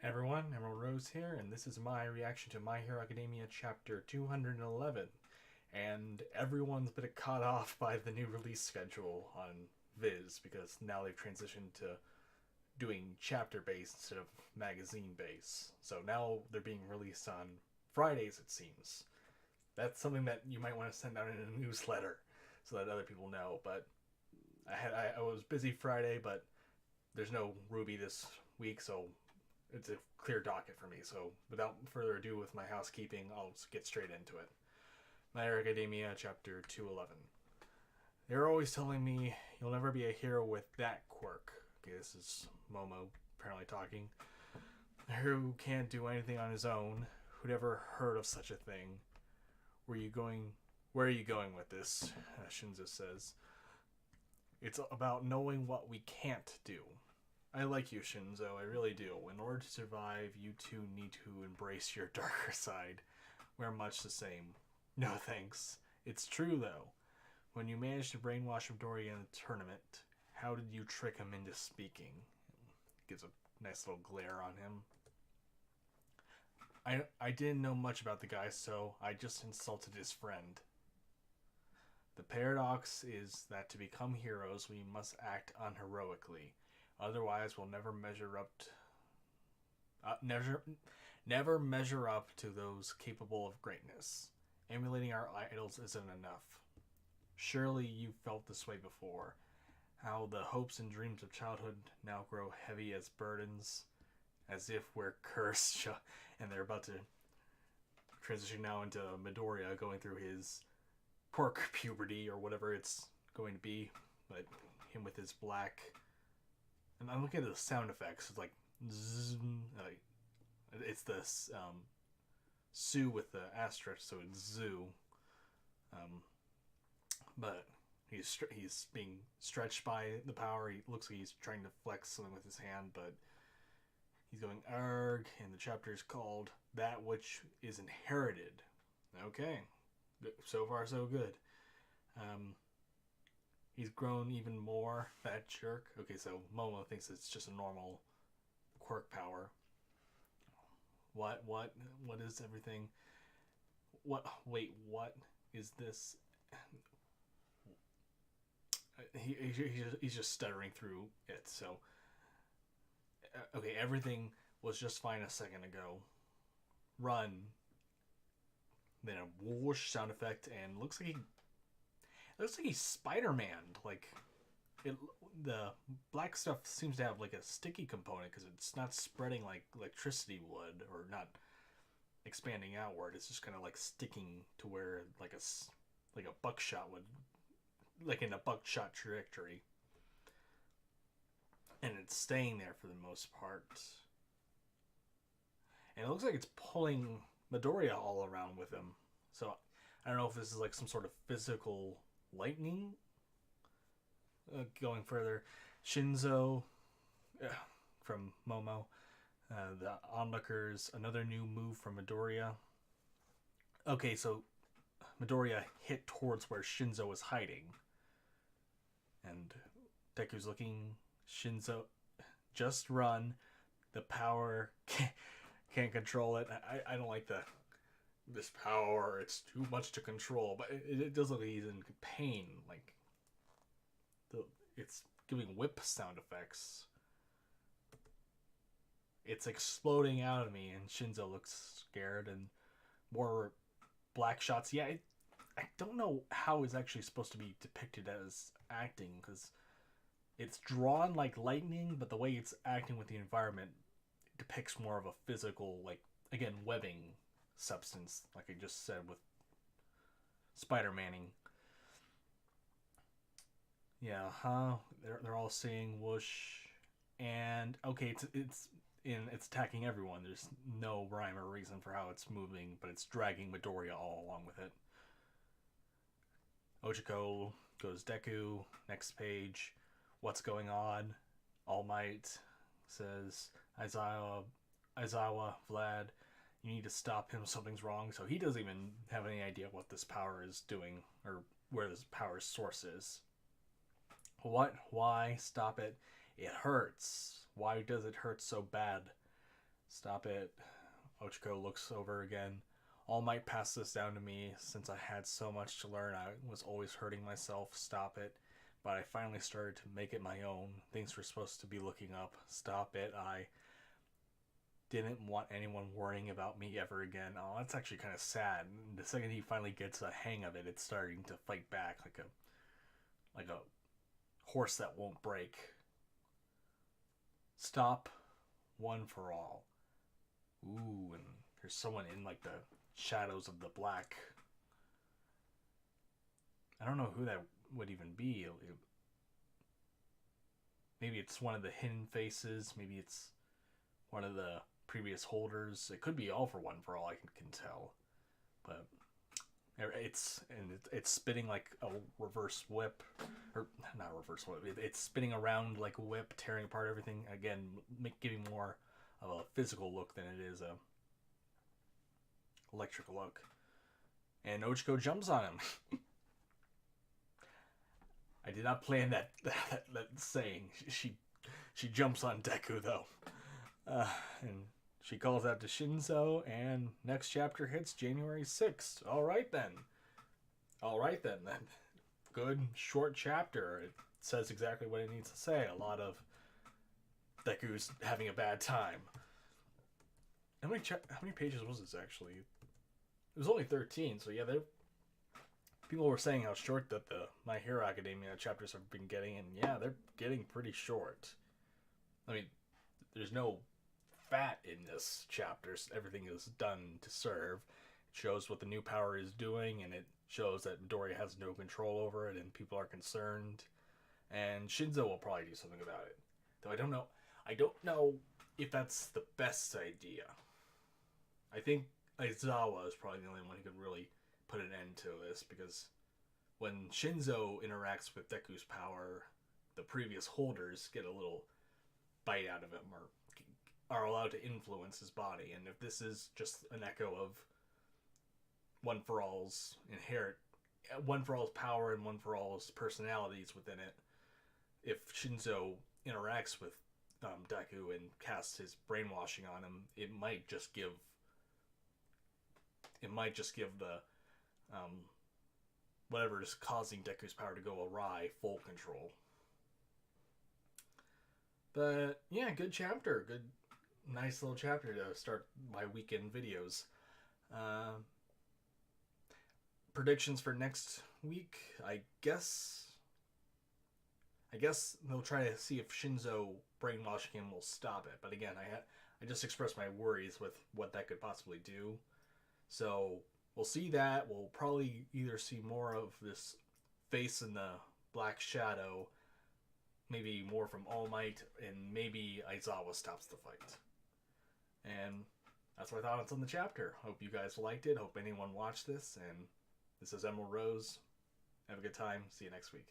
Everyone, Emerald Rose here, and this is my reaction to My Hero Academia Chapter 211. And everyone's been caught off by the new release schedule on Viz because now they've transitioned to doing chapter based instead of magazine based. So now they're being released on Fridays, it seems. That's something that you might want to send out in a newsletter so that other people know. But I was busy Friday, but there's no Ruby this week, so it's a clear docket for me. So without further ado, with my housekeeping, I'll get straight into it. My Hero Academia, Chapter 211. They're always telling me you'll never be a hero with that quirk. Okay, this is Momo apparently talking. Who can't do anything on his own? Who'd ever heard of such a thing? Where are you going? Where are you going with this? Shinzo says. It's about knowing what we can't do. I like you, Shinzo. I really do. In order to survive, you two need to embrace your darker side. We're much the same. No thanks. It's true, though. When you managed to brainwash Midoriya in the tournament, how did you trick him into speaking? Gives a nice little glare on him. I didn't know much about the guy, so I just insulted his friend. The paradox is that to become heroes, we must act unheroically. Otherwise, we'll never measure up never measure up to those capable of greatness. Emulating our idols isn't enough. Surely you felt this way before. How the hopes and dreams of childhood now grow heavy as burdens, as if we're cursed. And they're about to transition now into Midoriya going through his quirk puberty or whatever it's going to be. But him with his black. And I'm looking at the sound effects. It's like, zzz, like it's this Sue with the asterisk, so it's Zoo. But he's being stretched by the power. He looks like he's trying to flex something with his hand, but he's going arg, and the chapter is called "That Which Is Inherited." Okay, so far so good. He's grown even more. That jerk. Okay, so Momo thinks it's just a normal quirk power. What is everything? What? Wait, what is this? He's just stuttering through it. So, okay, everything was just fine a second ago. Run. Then a whoosh sound effect, and looks like he's Spider-Man. Like it, the black stuff seems to have like a sticky component because it's not spreading like electricity would, or not expanding outward. It's just kind of like sticking to where like a buckshot would, like in a buckshot trajectory, and it's staying there for the most part. And it looks like it's pulling Midoriya all around with him. So I don't know if this is like some sort of physical lightning. Going further, Shinzo from Momo, the onlookers, another new move from Midoriya. Okay, so Midoriya hit towards where Shinzo was hiding, and Deku's looking. Shinzo, just run. The power can't control it. I don't like this power. It's too much to control, but it does look like he's in pain. Like it's giving whip sound effects. It's exploding out of me, and Shinzo looks scared, and more black shots. Yeah, I don't know how it's actually supposed to be depicted as acting, because it's drawn like lightning, but the way it's acting with the environment depicts more of a physical, like, again, webbing substance, like I just said with Spider-Maning. Yeah, huh? They're all saying whoosh, and okay, it's attacking everyone. There's no rhyme or reason for how it's moving, but it's dragging Midoriya all along with it. Ochiko goes Deku. Next page. What's going on? All Might says Aizawa, Vlad, you need to stop him. Something's wrong. So he doesn't even have any idea what this power is doing or where this power's source is. What? Why? Stop it. It hurts. Why does it hurt so bad? Stop it. Ochiko looks over again. All Might pass this down to me. Since I had so much to learn, I was always hurting myself. Stop it. But I finally started to make it my own. Things were supposed to be looking up. Stop it. I didn't want anyone worrying about me ever again. Oh, that's actually kind of sad. The second he finally gets a hang of it, it's starting to fight back like a horse that won't break. Stop one for all. Ooh, and there's someone in like the shadows of the black. I don't know who that would even be. Maybe it's one of the hidden faces. Maybe it's one of the previous holders. It could be all for all I can tell. But it's spinning like a reverse whip, or not reverse whip. It's spinning around like a whip, tearing apart everything. Again, giving more of a physical look than it is a electrical look. And Ochiko jumps on him. I did not plan that saying. She jumps on Deku though, and she calls out to Shinzo. And next chapter hits January 6th. All right then. Good short chapter. It says exactly what it needs to say. A lot of Deku's having a bad time. How many pages was this actually? It was only 13, so yeah, people were saying how short that the My Hero Academia chapters have been getting, and yeah, they're getting pretty short. I mean, there's no fat in this chapter. Everything is done to serve. It shows what the new power is doing, and it shows that Midoriya has no control over it, and people are concerned. And Shinzo will probably do something about it. Though I don't know if that's the best idea. I think Aizawa is probably the only one who could really put an end to this, because when Shinzo interacts with Deku's power, the previous holders get a little bite out of him, or are allowed to influence his body. And if this is just an echo of One for All's power and One for All's personalities within it, if Shinzo interacts with Deku and casts his brainwashing on him, it might just give the whatever is causing Deku's power to go awry full control. But yeah, good chapter. Good, nice little chapter to start my weekend videos. Predictions for next week. I guess they'll try to see if Shinzo brainwashing him will stop it. But again, I just expressed my worries with what that could possibly do. So we'll see that. We'll probably either see more of this face in the black shadow, maybe more from All Might, and maybe Aizawa stops the fight. And that's my thoughts on the chapter. Hope you guys liked it. Hope anyone watched this. And this is Emerald Rose. Have a good time. See you next week.